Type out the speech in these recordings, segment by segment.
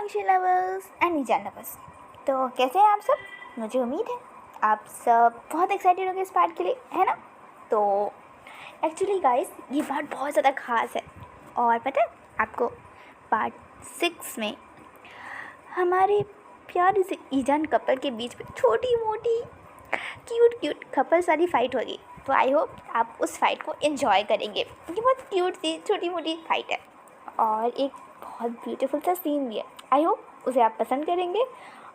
आकांक्षी lovers and निजान lovers. तो कैसे हैं आप सब? मुझे उम्मीद है आप सब बहुत एक्साइटेड होंगे इस पार्ट के लिए, है ना? तो एक्चुअली गाइस ये पार्ट बहुत ज़्यादा ख़ास है। और पता है आपको, पार्ट 6 में हमारे प्यारे से ईजान कपल के बीच में छोटी मोटी क्यूट कपल सारी फाइट होगी। तो आई होप आप उस फाइट को एंजॉय करेंगे। ये बहुत क्यूट सी छोटी मोटी फाइट है और एक बहुत ब्यूटीफुल सा सीन भी है। आई होप उसे आप पसंद करेंगे।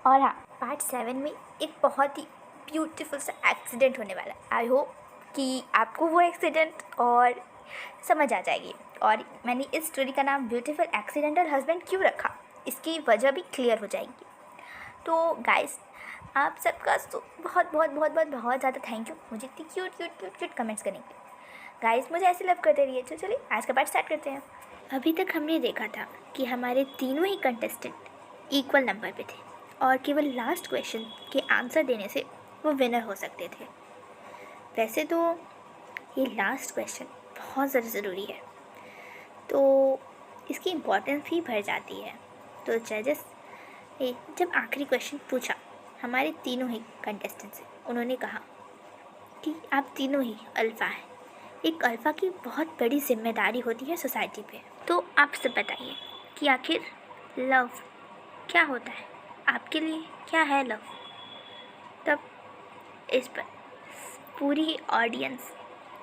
और हाँ, पार्ट 7 में एक बहुत ही ब्यूटीफुल सा एक्सीडेंट होने वाला है। आई होप कि आपको वो एक्सीडेंट और समझ आ जाएगी। और मैंने इस स्टोरी का नाम ब्यूटीफुल एक्सीडेंटल हस्बैंड क्यों रखा, इसकी वजह भी क्लियर हो जाएगी। तो गाइस आप सबका तो बहुत बहुत बहुत बहुत बहुत ज़्यादा थैंक यू मुझे इतनी क्यूट कमेंट्स करने के लिए। गाइस मुझे ऐसे लव करते रहिए। तो चलिए आज का पार्ट स्टार्ट करते हैं। अभी तक हमने देखा था कि हमारे तीनों ही कंटेस्टेंट इक्वल नंबर पे थे और केवल लास्ट क्वेश्चन के आंसर देने से वो विनर हो सकते थे। वैसे तो ये लास्ट क्वेश्चन बहुत ज़्यादा ज़रूरी है, तो इसकी इम्पोर्टेंस भी बढ़ जाती है। तो जजेस ने जब आखिरी क्वेश्चन पूछा हमारे तीनों ही कंटेस्टेंट से, उन्होंने कहा कि आप तीनों ही अल्फ़ा हैं। एक अल्फ़ा की बहुत बड़ी जिम्मेदारी होती है सोसाइटी पे। तो आप सब बताइए कि आखिर लव क्या होता है, आपके लिए क्या है लव? तब इस पर पूरी ऑडियंस,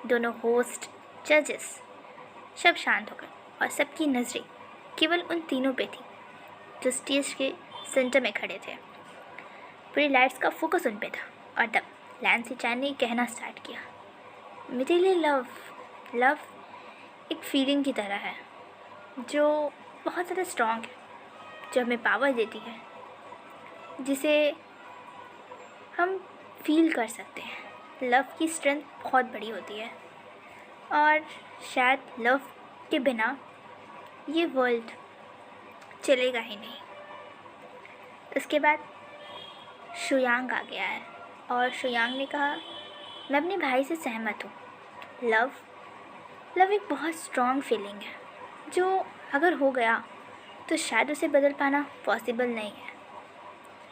दोनों होस्ट, जजेस सब शांत हो गए और सबकी नज़रें केवल उन तीनों पे थी जो स्टेज के सेंटर में खड़े थे। पूरी लाइट्स का फोकस उन पे था और तब लैंसी चैन ने कहना स्टार्ट किया, मेरे लिए लव एक फीलिंग की तरह है जो बहुत ज़्यादा स्ट्रॉन्ग है, जो हमें पावर देती है, जिसे हम फील कर सकते हैं। लव की स्ट्रेंथ बहुत बड़ी होती है और शायद लव के बिना ये वर्ल्ड चलेगा ही नहीं। उसके बाद शुयांग आ गया है और शुयांग ने कहा, मैं अपने भाई से सहमत हूँ। लव एक बहुत स्ट्रॉन्ग फीलिंग है जो अगर हो गया तो शायद उसे बदल पाना पॉसिबल नहीं है।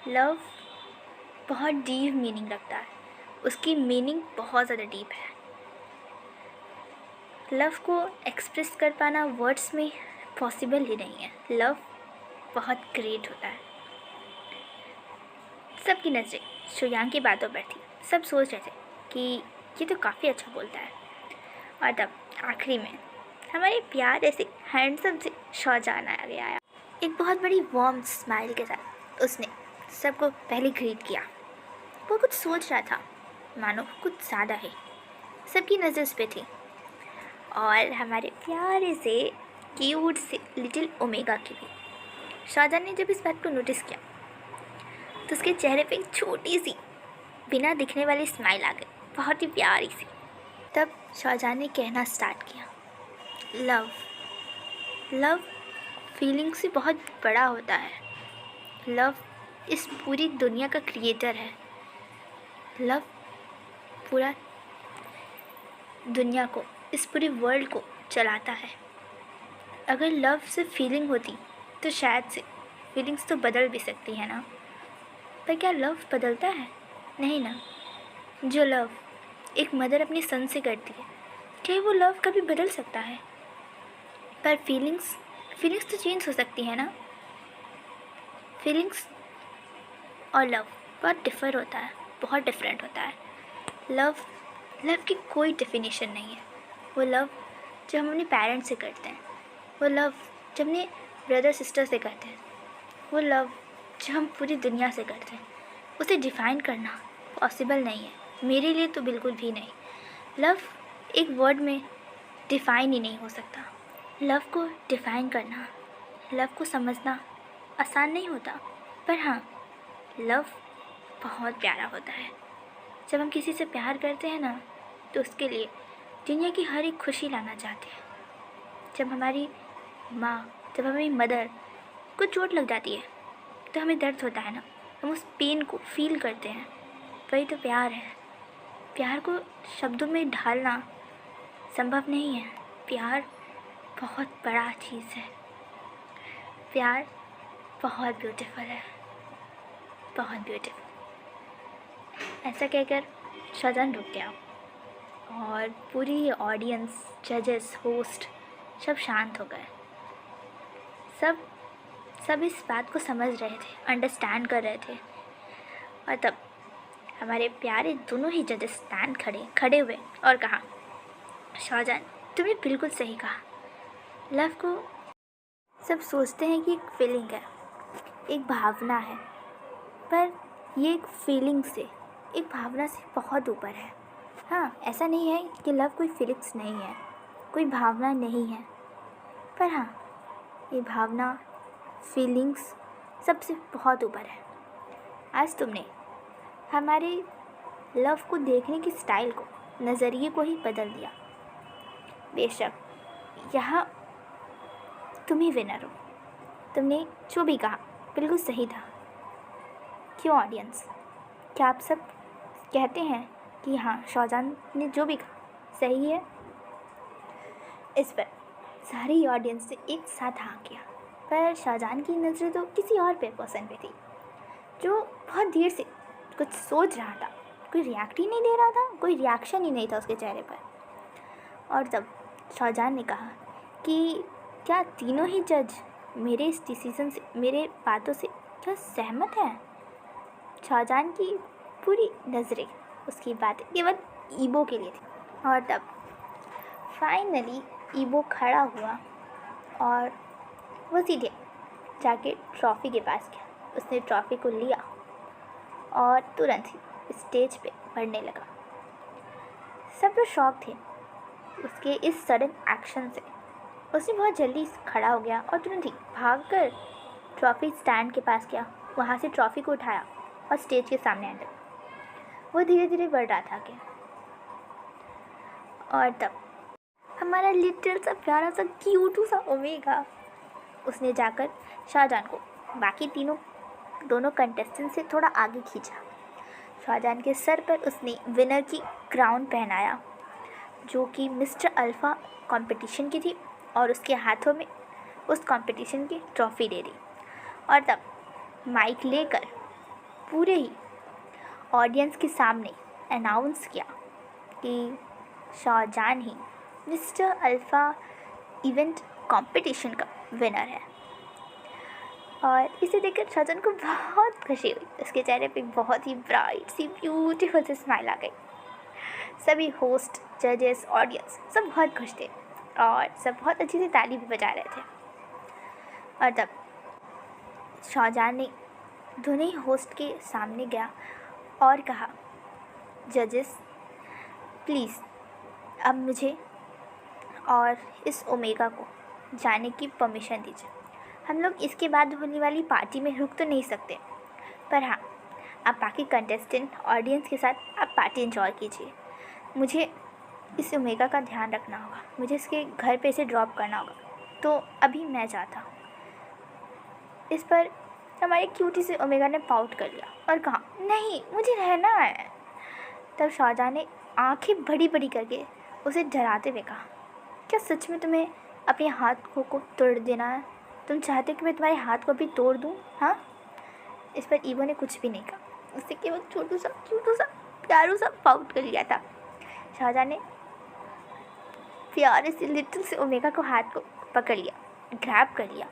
लव बहुत डीप मीनिंग रखता है, उसकी मीनिंग बहुत ज़्यादा डीप है। लव को एक्सप्रेस कर पाना वर्ड्स में पॉसिबल ही नहीं है। लव बहुत ग्रेट होता है। सबकी नज़रें शुयांग की बातों पर थी। सब सोच रहे थे कि ये तो काफ़ी अच्छा बोलता है। और तब आखिरी में हमारे प्यारे से हैंडसम से शाहजहां आ गया आया। एक बहुत बड़ी वार्म स्माइल के साथ उसने सबको पहले ग्रीट किया। वो कुछ सोच रहा था, मानो कुछ ज़्यादा है। सबकी नज़र उस पर थी और हमारे प्यारे से क्यूट से लिटिल ओमेगा की भी। शाहजहां ने जब इस बात को नोटिस किया तो उसके चेहरे पे एक छोटी सी बिना दिखने वाली स्माइल आ गई, बहुत ही प्यारी सी। तब शाहजहां ने कहना स्टार्ट किया, लव फीलिंग से बहुत बड़ा होता है। लव इस पूरी दुनिया का क्रिएटर है। लव पूरा दुनिया को, इस पूरे वर्ल्ड को चलाता है। अगर लव से फीलिंग होती तो शायद से फीलिंग्स तो बदल भी सकती है ना, पर क्या लव बदलता है? नहीं ना। जो लव एक मदर अपने सन से करती है, क्या वो लव कभी बदल सकता है? पर फीलिंग्स तो चेंज हो सकती है ना। फीलिंग्स और लव बहुत डिफर होता है, बहुत डिफरेंट होता है। लव की कोई डेफिनेशन नहीं है। वो लव जो हम अपने पेरेंट्स से करते हैं, वो लव जो अपने ब्रदर सिस्टर से करते हैं, वो लव जो हम पूरी दुनिया से करते हैं, उसे डिफ़ाइन करना पॉसिबल नहीं है। मेरे लिए तो बिल्कुल भी नहीं। लव एक वर्ड में डिफ़ाइन ही नहीं हो सकता। लव को डिफ़ाइन करना, लव को समझना आसान नहीं होता, पर हाँ, लव बहुत प्यारा होता है। जब हम किसी से प्यार करते हैं ना, तो उसके लिए दुनिया की हर एक खुशी लाना चाहते हैं। जब हमारी माँ, जब हमारी मदर को चोट लग जाती है तो हमें दर्द होता है ना, हम उस पेन को फील करते हैं। वही तो प्यार है। प्यार को शब्दों में ढालना संभव नहीं है। प्यार बहुत बड़ा चीज़ है। प्यार बहुत ब्यूटीफुल है, बहुत ब्यूटीफुल। ऐसा कहकर शाहजहान रुक गया और पूरी ऑडियंस, जजेस, होस्ट सब शांत हो गए। सब इस बात को समझ रहे थे, अंडरस्टैंड कर रहे थे। और तब हमारे प्यारे दोनों ही जजेस खड़े हुए और कहा, शाहजहान तुमने बिल्कुल सही कहा। लव को सब सोचते हैं कि एक फीलिंग है, एक भावना है, पर ये एक फीलिंग से, एक भावना से बहुत ऊपर है। हाँ, ऐसा नहीं है कि लव कोई फीलिंग्स नहीं है, कोई भावना नहीं है, पर हाँ, ये भावना, फीलिंग्स सबसे बहुत ऊपर है। आज तुमने हमारे लव को देखने की स्टाइल को, नज़रिए को ही बदल दिया। बेशक यहाँ तुम ही विनर हो, तुमने जो भी कहा बिल्कुल सही था। क्यों ऑडियंस, क्या आप सब कहते हैं कि हाँ, शाहजहान ने जो भी कहा सही है? इस पर सारी ऑडियंस ने एक साथ हाँ किया, पर शाहजहान की नज़रें तो किसी और पर्सन पे थी, जो बहुत देर से कुछ सोच रहा था। कोई रिएक्ट ही नहीं दे रहा था, कोई रिएक्शन ही नहीं था उसके चेहरे पर। और तब शाहजहान ने कहा कि क्या तीनों ही जज मेरे इस डिसीज़न से, मेरे बातों से क्या सहमत हैं? शाहजहान की पूरी नज़रें, उसकी बातें केवल ईबो के लिए थी। और तब फाइनली ईबो खड़ा हुआ और वो सीधे जाके ट्रॉफ़ी के पास गया। उसने ट्रॉफ़ी को लिया और तुरंत ही स्टेज पे बढ़ने लगा। सब लोग शॉक थे उसके इस सडन एक्शन से। उसने बहुत जल्दी खड़ा हो गया और तुरंत ही भागकर ट्रॉफ़ी स्टैंड के पास गया, वहाँ से ट्रॉफ़ी को उठाया और स्टेज के सामने आने लगा। वो धीरे धीरे बढ़ रहा था आगे। और तब हमारा लिटिल सा प्यारा सा क्यूटू सा ओमेगा, उसने जाकर शाहजहान को बाकी दोनों कंटेस्टेंट से थोड़ा आगे खींचा। शाहजहान के सर पर उसने विनर की क्राउन पहनाया, जो कि मिस्टर अल्फ़ा कंपटीशन की थी, और उसके हाथों में उस कंपटीशन की ट्रॉफ़ी दे दी। और तब माइक लेकर पूरे ही ऑडियंस के सामने अनाउंस किया कि शाहजहान ही मिस्टर अल्फ़ा इवेंट कंपटीशन का विनर है। और इसे देखकर शाहजहान को बहुत खुशी हुई। उसके चेहरे पे बहुत ही ब्राइट सी ब्यूटीफुल सी स्माइल आ गई। सभी होस्ट, जजेस, ऑडियंस सब बहुत खुश थे और सब बहुत अच्छी सी ताली भी बजा रहे थे। और तब शाहजहान ने दोनों ही होस्ट के सामने गया और कहा, जजेस प्लीज़ अब मुझे और इस ओमेगा को जाने की परमिशन दीजिए। हम लोग इसके बाद होने वाली पार्टी में रुक तो नहीं सकते, पर हाँ, आप बाकी कंटेस्टेंट, ऑडियंस के साथ आप पार्टी एंजॉय कीजिए। मुझे इस ओमेगा का ध्यान रखना होगा, मुझे इसके घर पे इसे ड्रॉप करना होगा, तो अभी मैं जाता हूँ। इस पर हमारे क्यूटी से ओमेगा ने पाउट कर लिया और कहा, नहीं, मुझे रहना है। तब शाहजहान ने आंखें बड़ी बड़ी करके उसे डराते हुए कहा, क्या सच में तुम्हें अपने हाथ को तोड़ देना है? तुम चाहते हो कि मैं तुम्हारे हाथ को भी तोड़ दूँ? हाँ? इस पर ईवो ने कुछ भी नहीं कहा, उससे केवल छोटू सा क्यूटू सा प्यारू सा पाउट कर लिया था। शाहजहान ने प्यारे से लिटिल से ओमेगा को हाथ को पकड़ लिया, ग्रैब कर लिया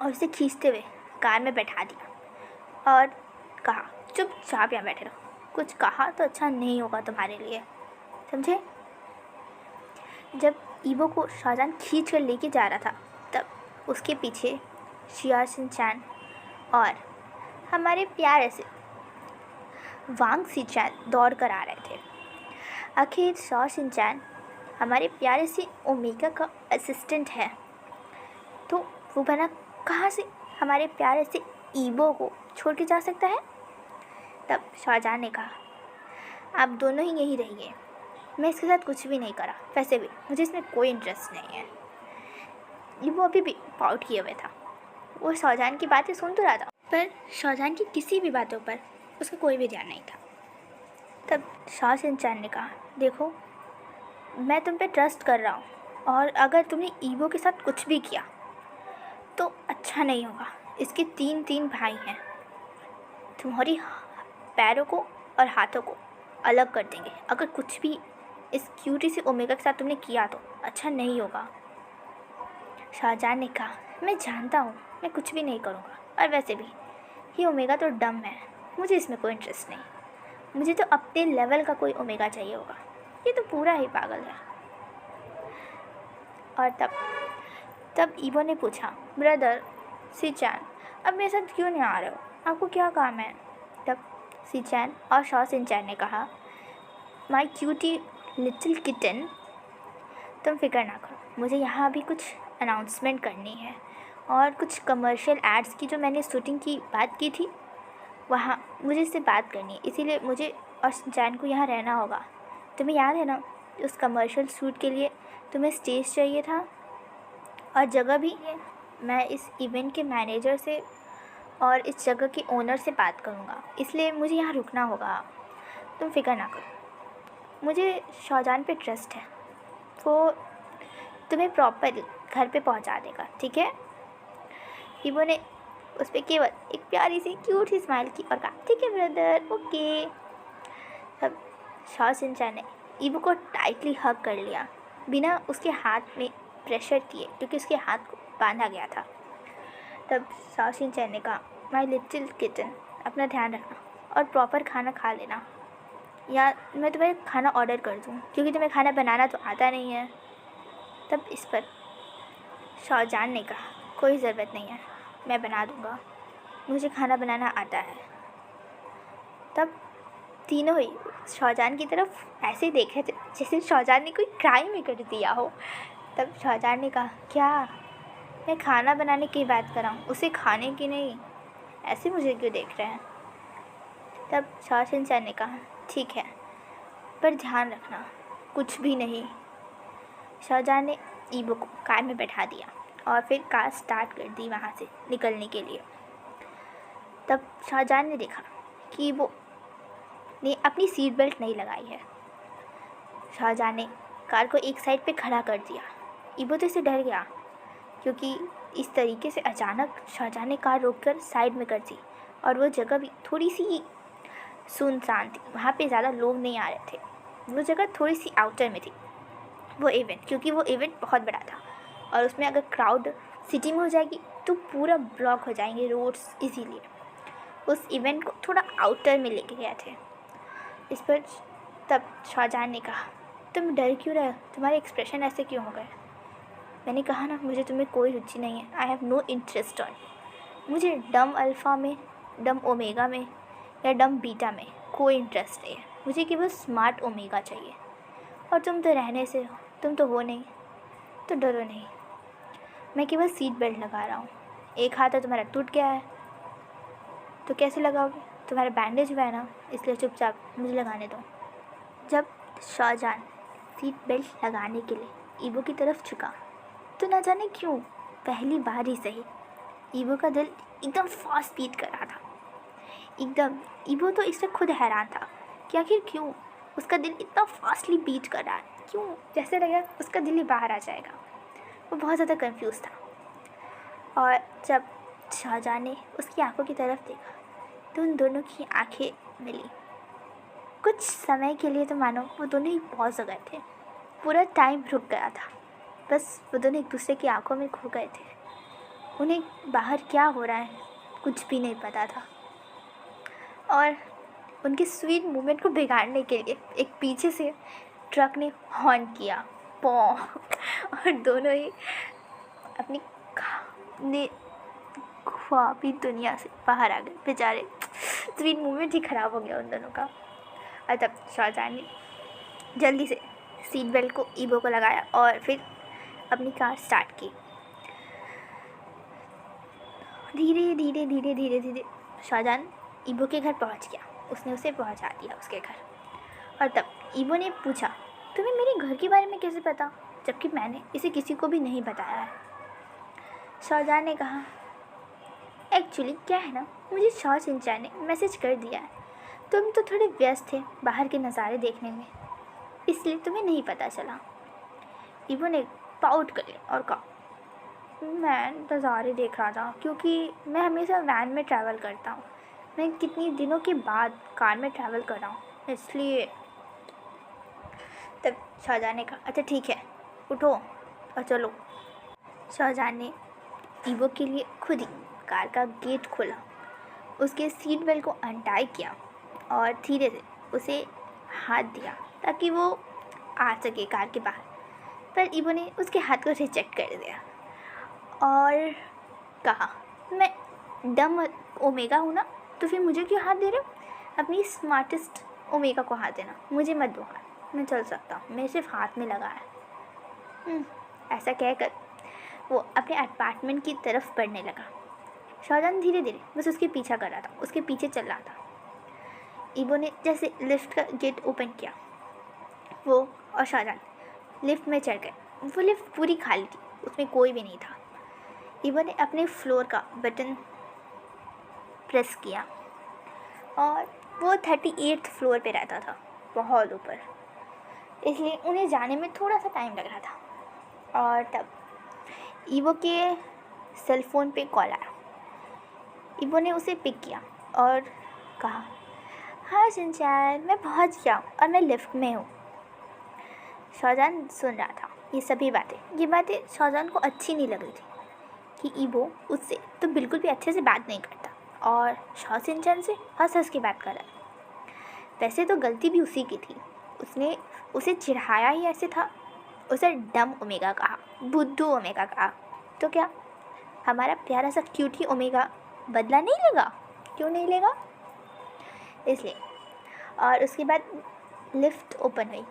और उसे खींचते हुए कार में बैठा दिया और कहा, चुपचाप यहाँ बैठे रहो, कुछ कहा तो अच्छा नहीं होगा तुम्हारे लिए, समझे? जब ईवो को शाहजहान खींच कर लेके जा रहा था, तब उसके पीछे शिया शिनचैन और हमारे प्यारे से वांग सीचैन दौड़ कर आ रहे थे। आखिर शिया शिनचैन हमारे प्यारे से ओमेगा का असिस्टेंट है, तो वो भला कहाँ से हमारे प्यारे से ईवो को छोड़ के जा सकता है? तब शाहजहान ने कहा, आप दोनों ही यहीं रहिए, मैं इसके साथ कुछ भी नहीं करा, वैसे भी मुझे इसमें कोई इंटरेस्ट नहीं है। ईवो अभी भी पाउट किए हुए था, वो शाहजहान की बातें सुन तो रहा था, पर शाहजहान की किसी भी बातों पर उसका कोई भी ध्यान नहीं था। तब शिया शिनचैन ने कहा, देखो, मैं तुम पे ट्रस्ट कर रहा हूँ, और अगर तुमने ईवो के साथ कुछ भी किया तो अच्छा नहीं होगा। इसके 3 भाई हैं। तुम्हारी पैरों को और हाथों को अलग कर देंगे अगर कुछ भी इस क्यूटी से ओमेगा के साथ तुमने किया तो अच्छा नहीं होगा। शाहजहां ने कहा, मैं जानता हूँ मैं कुछ भी नहीं करूँगा, और वैसे भी ये ओमेगा तो डम है, मुझे इसमें कोई इंटरेस्ट नहीं। मुझे तो अपने लेवल का कोई ओमेगा चाहिए होगा, ये तो पूरा ही पागल है। और तब ईवो ने पूछा, ब्रदर सीचैन, अब मेरे साथ क्यों नहीं आ रहे हो, आपको क्या काम है? तब सीचैन और शॉ सिंचैन ने कहा, माई क्यूटी लिटिल किटन, तुम फिक्र ना करो, मुझे यहाँ अभी कुछ अनाउंसमेंट करनी है और कुछ कमर्शियल एड्स की जो मैंने शूटिंग की बात की थी वहाँ मुझे इससे बात करनी है, इसीलिए मुझे और सिंचैन को यहाँ रहना होगा। तुम्हें याद है ना, उस कमर्शियल शूट के लिए तुम्हें स्टेज चाहिए था और जगह भी। मैं इस इवेंट के मैनेजर से और इस जगह के ओनर से बात करूँगा, इसलिए मुझे यहाँ रुकना होगा। तुम फिक्र ना करो, मुझे शाहजहां पे ट्रस्ट है, वो तुम्हें प्रॉपर घर पे पहुँचा देगा, ठीक है? ईवो ने उस पर केवल एक प्यारी सी क्यूट सी स्माइल की और कहा, ठीक है ब्रदर, ओके। तब शॉ सिंचैन ने ईवो को टाइटली हग कर लिया बिना उसके हाथ में प्रेशर किए, क्योंकि उसके हाथ को बांधा गया था। तब शॉ सिंचैन ने कहा, माई लिटिल किटन, अपना ध्यान रखना और प्रॉपर खाना खा लेना, या मैं तुम्हें खाना ऑर्डर कर दूँ, क्योंकि तुम्हें खाना बनाना तो आता नहीं है। तब इस पर शाहजहां ने कहा, कोई ज़रूरत नहीं है, मैं बना दूँगा, मुझे खाना बनाना आता है। तब तीनों ही शाहजहां की तरफ ऐसे देख रहे थे जैसे शाहजहां ने कोई क्राइम ही कर दिया हो। तब शाहजहां ने कहा, क्या मैं खाना बनाने की बात कर रहा हूँ, उसे खाने की नहीं, ऐसे मुझे क्यों देख रहे हैं? तब शॉ सिंचैन ने कहा, ठीक है, पर ध्यान रखना कुछ भी नहीं। शाहजहां ने ईवो को कार में बैठा दिया और फिर कार स्टार्ट कर दी वहाँ से निकलने के लिए। तब शाहजहां ने देखा कि वो ने अपनी सीट बेल्ट नहीं लगाई है। शाहजहां ने कार को एक साइड पे खड़ा कर दिया। ईवो तो इसे डर गया, क्योंकि इस तरीके से अचानक शाहजहां ने कार रोककर साइड में कर दी और वो जगह भी थोड़ी सी सुनसान थी, वहाँ पे ज़्यादा लोग नहीं आ रहे थे, वो जगह थोड़ी सी आउटर में थी वो इवेंट, क्योंकि वो इवेंट बहुत बड़ा था और उसमें अगर क्राउड सिटी में हो जाएगी तो पूरा ब्लॉक हो जाएंगे रोड्स, इसीलिए उस इवेंट को थोड़ा आउटर में लेके गए थे। इस पर तब शाहजहां ने कहा, तुम डर क्यों रहे हो, तुम्हारे एक्सप्रेशन ऐसे क्यों हो गए? मैंने कहा ना, मुझे तुम्हें कोई रुचि नहीं है, I have no interest on, मुझे डम अल्फ़ा में, डम ओमेगा में या डम बीटा में कोई इंटरेस्ट नहीं है, मुझे केवल स्मार्ट ओमेगा चाहिए। और तुम तो रहने से हो, तुम तो हो नहीं, तो डरो नहीं, मैं केवल सीट बेल्ट लगा रहा हूँ। एक हाथ तो तुम्हारा टूट गया है, तो कैसे लगाओगे? तुम्हारा बैंडेज हुआ है ना, इसलिए चुपचाप मुझे लगाने दो। जब शाहजहां सीट बेल्ट लगाने के लिए ईवो की तरफ झुका तो न जाने क्यों पहली बार ही सही ईवो का दिल एकदम फास्ट बीट कर रहा था, एकदम। ईवो तो इससे खुद हैरान था कि आखिर क्यों उसका दिल इतना फास्टली बीट कर रहा है, क्यों जैसे लगा उसका दिल ही बाहर आ जाएगा। वो बहुत ज़्यादा कंफ्यूज था। और जब शाहजहां ने उसकी आंखों की तरफ देखा तो उन दोनों की आंखें मिली। कुछ समय के लिए तो मानो वो दोनों ही पॉज हो गए थे, पूरा टाइम रुक गया था, बस वो दोनों एक दूसरे की आंखों में खो गए थे। उन्हें बाहर क्या हो रहा है कुछ भी नहीं पता था। और उनके स्वीट मूवमेंट को बिगाड़ने के लिए एक पीछे से ट्रक ने हॉर्न किया, पॉ, और दोनों ही अपनी ख्वाबी दुनिया से बाहर आ गए बेचारे। स्वीट मूवमेंट ही ख़राब हो गया उन दोनों का। और तब शाहजहां ने जल्दी से सीट बेल्ट को ईवो को लगाया और फिर अपनी कार स्टार्ट की। धीरे धीरे धीरे धीरे धीरे शाहजहां ईवो के घर पहुंच गया, उसने उसे पहुंचा दिया उसके घर। और तब ईवो ने पूछा, तुम्हें मेरे घर के बारे में कैसे पता, जबकि मैंने इसे किसी को भी नहीं बताया है? शाहजहां ने कहा, एक्चुअली क्या है ना, मुझे शॉ सिंचैन ने मैसेज कर दिया है, तुम तो थोड़े व्यस्त थे बाहर के नज़ारे देखने में, इसलिए तुम्हें नहीं पता चला। ईवो ने पाउट कर लिया और कहा, मैं नज़ारे देख रहा था क्योंकि मैं हमेशा वैन में ट्रैवल करता हूँ। मैं कितनी दिनों के बाद कार में ट्रैवल कर रहा हूँ इसलिए। तब शाहजहां ने कहा अच्छा ठीक है उठो और चलो। शाहजहां ने ईवो के लिए खुद ही कार का गेट खोला, उसके सीट बेल्ट को अनटाई किया और धीरे से उसे हाथ दिया ताकि वो आ सके कार के बाहर। पर ईवो ने उसके हाथ को रिजेक्ट कर दिया और कहा मैं डम ओमेगा हूँ ना, तो फिर मुझे क्यों हाथ दे रहे हो? अपनी स्मार्टेस्ट ओमेगा को हाथ देना, मुझे मत दो हाथ, मैं चल सकता हूँ, मैं सिर्फ हाथ में लगा है। ऐसा कहकर वो अपने अपार्टमेंट की तरफ बढ़ने लगा। शाहजहां धीरे धीरे बस उसके पीछा कर रहा था, उसके पीछे चल रहा था। ईवो ने जैसे लिफ्ट का गेट ओपन किया, वो और शाहजहां लिफ्ट में चढ़ गए। वो लिफ्ट पूरी खाली थी, उसमें कोई भी नहीं था। ईवो ने अपने फ्लोर का बटन प्रेस किया और वो 38th फ्लोर पे रहता था, बहुत ऊपर, इसलिए उन्हें जाने में थोड़ा सा टाइम लग रहा था। और तब ईवो के सेल फ़ोन पे कॉल आया। ईवो ने उसे पिक किया और कहा हाँ शिनचैन, मैं पहुंच गया और मैं लिफ्ट में हूँ। शाहजहां सुन रहा था ये सभी बातें। ये बातें शाहजहां को अच्छी नहीं लग रही थी कि ईवो उससे तो बिल्कुल भी अच्छे से बात नहीं करता और शिनचैन से हंस हंस के बात कर रहा है। वैसे तो गलती भी उसी की थी, उसने उसे चिढ़ाया ही ऐसे था, उसे डम ओमेगा कहा, बुद्धू ओमेगा कहा। तो क्या हमारा प्यारा सा क्यूटी ओमेगा बदला नहीं लेगा? क्यों नहीं लेगा? इसलिए। और उसके बाद लिफ्ट ओपन हुई,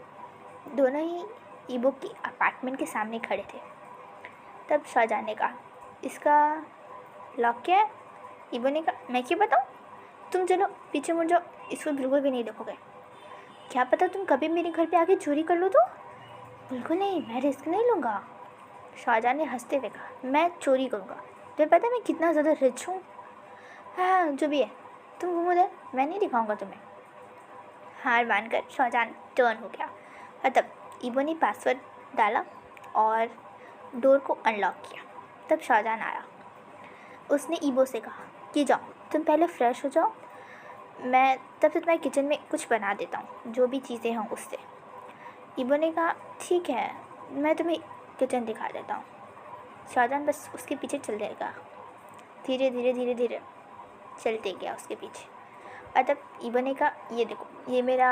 दोनों ही ईवो की अपार्टमेंट के सामने खड़े थे। तब शाहजहां ने कहा इसका लॉक क्या है? ईवो ने कहा मैं क्यों बताऊँ, तुम चलो पीछे मुड़ जाओ, इसको बिल्कुल भी नहीं देखोगे। क्या पता तुम कभी मेरे घर पे आके चोरी कर लो तो? बिल्कुल नहीं, मैं रिस्क नहीं लूँगा। शाहजहां ने हंसते हुए कहा मैं चोरी करूँगा, तुम्हें पता है मैं कितना ज़्यादा रिच हूँ। हाँ जो भी है, तुम घूमो उधर, मैं नहीं दिखाऊँगा तुम्हें। हार मानकर शाहजहां टर्न हो गया और तब ईवो ने पासवर्ड डाला और डोर को अनलॉक किया। तब शाहजहां आया। उसने ईवो से कहा कि जाओ तुम पहले फ्रेश हो जाओ, मैं तब तक मैं किचन में कुछ बना देता हूँ, जो भी चीज़ें हों उससे। ईवो ने कहा ठीक है, मैं तुम्हें किचन दिखा देता हूँ। शाहजहां बस उसके पीछे चल जाएगा, धीरे धीरे धीरे धीरे चलते गया उसके पीछे। और तब ईवो ने कहा ये देखो ये मेरा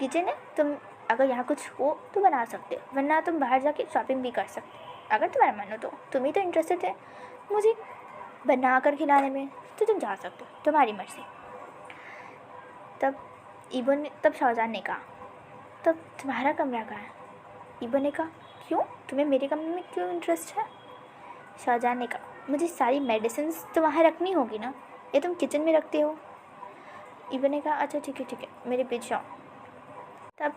किचन है, तुम अगर यहाँ कुछ हो तो बना सकते हो, वरना तुम बाहर जाके शॉपिंग भी कर सकते हो, अगर तुम्हारा मन हो तो। तुम ही तो इंटरेस्टेड है मुझे बना कर खिलाने में, तो तुम जा सकते हो, तुम्हारी मर्ज़ी। तब शाहजहां ने कहा तब तुम्हारा कमरा कहाँ है? ईवो ने कहा क्यों, तुम्हें मेरे कमरे में क्यों इंटरेस्ट है? शाहजहां ने कहा मुझे सारी मेडिसिन्स तो वहाँ रखनी होगी ना, ये तुम किचन में रखते हो। ईवो ने कहा अच्छा ठीक है मेरे पीछे आओ। तब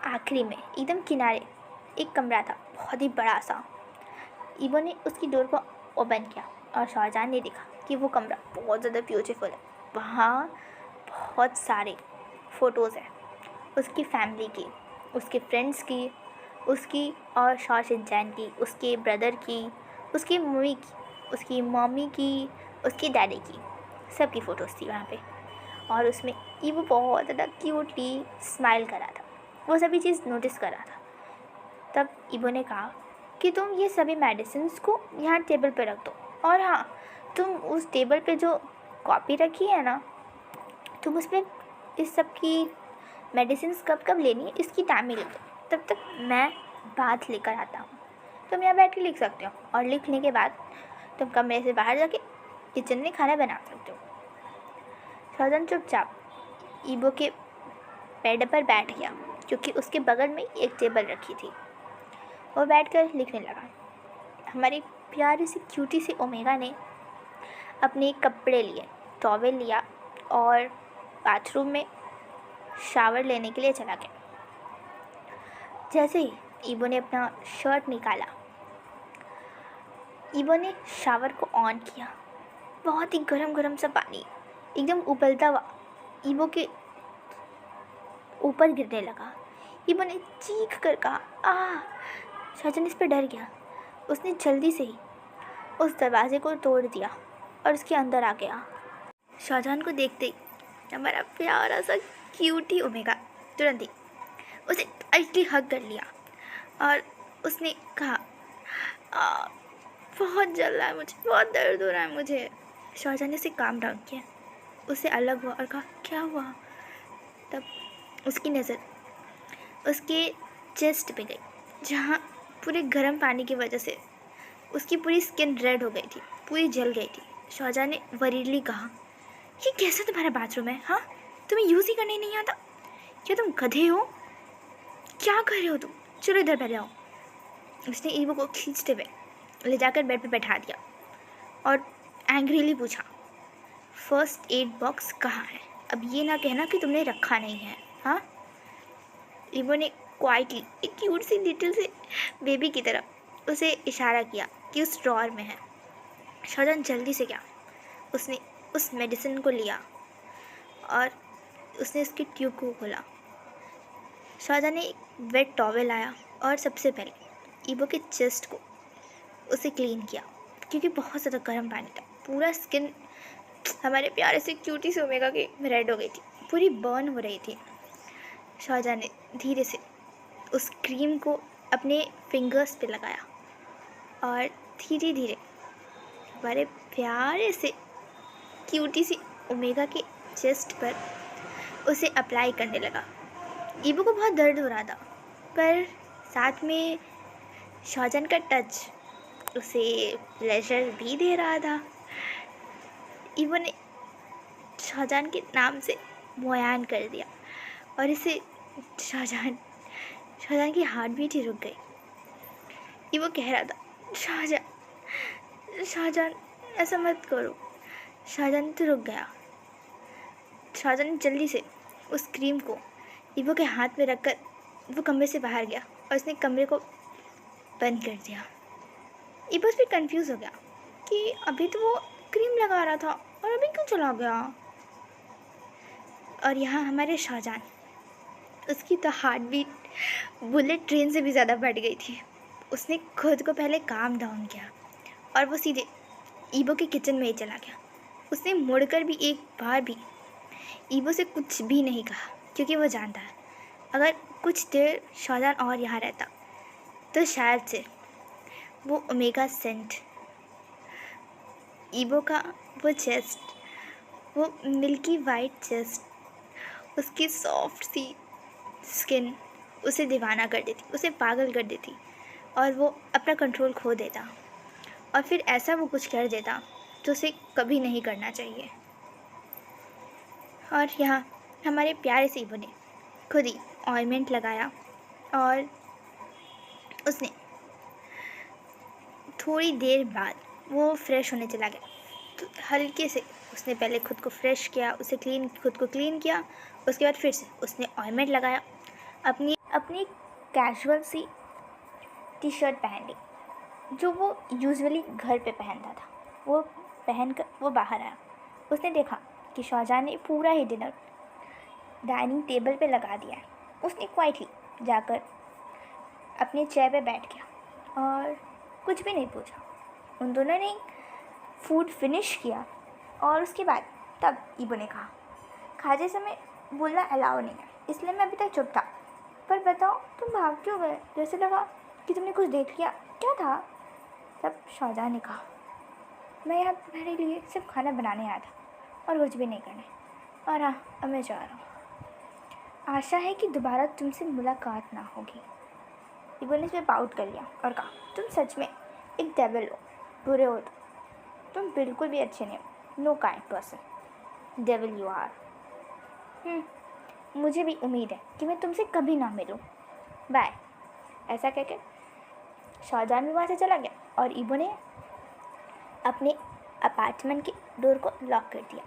आखिरी में एकदम किनारे एक कमरा था, बहुत ही बड़ा सा। ईवो ने उसकी डोर को ओपन किया और शाहजहां ने देखा कि वो कमरा बहुत ज़्यादा ब्यूटीफुल है। वहाँ बहुत सारे फ़ोटोज़ हैं, उसकी फैमिली की, उसके फ्रेंड्स की, उसकी और शिनचैन की, उसके ब्रदर की, उसकी मम्मी की, उसकी मम्मी की, उसकी डैडी की, सबकी फ़ोटोज़ थी वहाँ पे। और उसमें ईवो बहुत ज़्यादा क्यूटली स्माइल कर रहा था, वो सभी चीज़ नोटिस कर रहा था। तब ईवो ने कहा कि तुम ये सभी मेडिसिन्स को यहाँ टेबल पे रख दो, और हाँ तुम उस टेबल पे जो कॉपी रखी है ना, तुम उस पर इस सब की मेडिसिन्स कब कब लेनी है इसकी टाइमिंग लिख दो, तब तक मैं बात लेकर आता हूँ। तुम यहाँ बैठ के लिख सकते हो और लिखने के बाद तुम कमरे से बाहर जाके किचन में खाना बना सकते हो। शाहजहां चुपचाप ईवो के बेड पर बैठ गया क्योंकि उसके बगल में एक टेबल रखी थी। वो बैठकर लिखने लगा। हमारी प्यारी सी क्यूटी सी ओमेगा ने अपने कपड़े लिए, टॉवेल लिया और बाथरूम में शावर लेने के लिए चला गया। जैसे ही ईवो ने अपना शर्ट निकाला, ईवो ने शावर को ऑन किया। बहुत ही गरम गरम सा पानी एकदम उबलता हुआ ईवो के ऊपर गिरने लगा। ईवो ने चीख कर कहा आह। शाहजहां इस पर डर गया। उसने जल्दी से ही उस दरवाजे को तोड़ दिया और उसके अंदर आ गया। शाहजहान को देखते ही हमारा प्यारा सा क्यूटी ओमेगा तुरंत ही उसे टाइटली हग कर लिया और उसने कहा, "आ, बहुत जल रहा है मुझे, बहुत दर्द हो रहा है मुझे।" शाहजहान ने उसे काम डाउन किया, उससे अलग हुआ और कहा, "क्या हुआ?" तब उसकी नज़र उसके चेस्ट पे गई, जहाँ पूरे गर्म पानी की वजह से उसकी पूरी स्किन रेड हो गई थी, पूरी जल गई थी। शाहजहान ने वरीडली कहा, "ये कैसा तुम्हारा बाथरूम है? हाँ, तुम्हें यूज़ ही करने नहीं आता? क्या तुम गधे हो? क्या कर रहे हो तुम? चलो इधर बैठ जाओ।" उसने ईवो को खींचते हुए ले जाकर बेड पर बैठा दिया और एंग्रीली पूछा, "फर्स्ट एड बॉक्स कहाँ है? अब ये ना कहना कि तुमने रखा नहीं है, हाँ?" ईवो ने क्वाइटली एक क्यूट सी लिटिल से बेबी की तरह उसे इशारा किया कि उस ड्रॉअर में है। शाहजहान जल्दी से गया, उसने उस मेडिसिन को लिया और उसने उसकी ट्यूब को खोला। शाहजहान ने एक वेट टॉवेल लाया और सबसे पहले ईवो के चेस्ट को उसे क्लीन किया, क्योंकि बहुत ज़्यादा गर्म पानी था। पूरा स्किन हमारे प्यारे से क्यूटी से ओमेगा की रेड हो गई थी, पूरी बर्न हो रही थी। शाहजहान ने धीरे से उस क्रीम को अपने फिंगर्स पे लगाया और धीरे धीरे हमारे प्यारे से क्यूटी सी ओमेगा के चेस्ट पर उसे अप्लाई करने लगा। ईवो को बहुत दर्द हो रहा था, पर साथ में शाहजहान का टच उसे प्लेजर भी दे रहा था। ईवो ने शाहजहान के नाम से मुआयन कर दिया और इसे शाहजहान की हार्ट बीट ही रुक गई। ईवो कह रहा था, शाहजहान ऐसा मत करो। शाहजहान तो रुक गया। शाहजहान ने जल्दी से उस क्रीम को ईवो के हाथ में रखकर वो कमरे से बाहर गया और उसने कमरे को बंद कर दिया। ईवो भी कंफ्यूज हो गया कि अभी तो वो क्रीम लगा रहा था और अभी क्यों चला गया। और यहाँ हमारे शाहजहान, उसकी तो हार्ट बीट बुलेट ट्रेन से भी ज़्यादा बढ़ गई थी। उसने खुद को पहले काम डाउन किया और वो सीधे ईवो के किचन में ही चला गया। उसने मुड़कर भी एक बार भी ईवो से कुछ भी नहीं कहा, क्योंकि वो जानता है अगर कुछ देर शाहजहान और यहाँ रहता तो शायद से वो ओमेगा सेंट, ईवो का वो चेस्ट, वो मिल्की वाइट चेस्ट, उसकी सॉफ्ट सी स्किन उसे दीवाना कर देती, उसे पागल कर देती और वो अपना कंट्रोल खो देता और फिर ऐसा वो कुछ कर देता जो उसे कभी नहीं करना चाहिए। और यहाँ हमारे प्यारे से ईवो ने खुद ही ऑइंटमेंट लगाया और उसने थोड़ी देर बाद वो फ्रेश होने चला गया। तो हल्के से उसने पहले खुद को फ्रेश किया, खुद को क्लीन किया। उसके बाद फिर से उसने ऑइंटमेंट लगाया, अपनी कैजुअल सी टी शर्ट पहन ली जो वो यूजुअली घर पे पहनता था। वो पहनकर वो बाहर आया। उसने देखा कि शाहजहान ने पूरा ही डिनर डाइनिंग टेबल पे लगा दिया है। उसने क्वाइटली जाकर अपने चेयर पे बैठ गया और कुछ भी नहीं पूछा। उन दोनों ने फूड फिनिश किया और उसके बाद तब ईवो ने कहा, "खाते समय बोलना अलाउ नहीं है, इसलिए मैं अभी तक चुप था। पर बताओ, तुम भाग क्यों गए? जैसे लगा कि तुमने कुछ देख लिया। क्या था?" तब शाहजहान ने कहा, "मैं यहाँ तुम्हारे लिए सिर्फ खाना बनाने आया था और कुछ भी नहीं करने। और हाँ, अब मैं जा रहा हूँ। आशा है कि दोबारा तुमसे मुलाकात ना होगी।" ईवो ने इसमें पाउट कर लिया और कहा, "तुम सच में एक डेविल हो। बुरे हो तुम बिल्कुल भी अच्छे नहीं हो। No kind person, devil you are. मुझे भी उम्मीद है कि मैं तुमसे कभी ना मिलूं। बाय।" ऐसा कहकर शाहजहान भी वहाँ से चला गया और ईवो ने अपने अपार्टमेंट के डोर को लॉक कर दिया।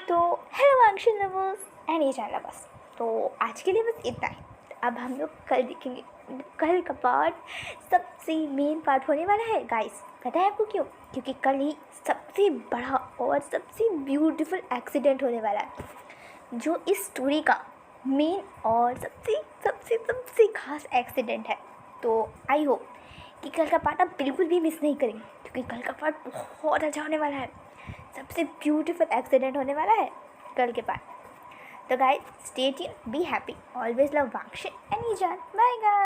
तो हेलो आंक्षी लवर्स एंड ये चैनल बस, तो आज के लिए बस इतना ही। अब हम लोग कल देखेंगे। कल का पार्ट सबसे मेन पार्ट होने वाला है गाइस। पता है आपको क्यों? क्योंकि कल ही सबसे बड़ा और सबसे ब्यूटीफुल एक्सीडेंट होने वाला है, जो इस स्टोरी का मेन और सबसे सबसे सबसे खास एक्सीडेंट है। तो आई होप कि कल का पार्ट आप बिल्कुल भी मिस नहीं करेंगे, क्योंकि कल का पार्ट बहुत अच्छा होने वाला है। सबसे ब्यूटीफुल एक्सीडेंट होने वाला है कल के पार्ट। तो guys stay tuned, be happy, always love Wangshi and Ijaan. Bye guys.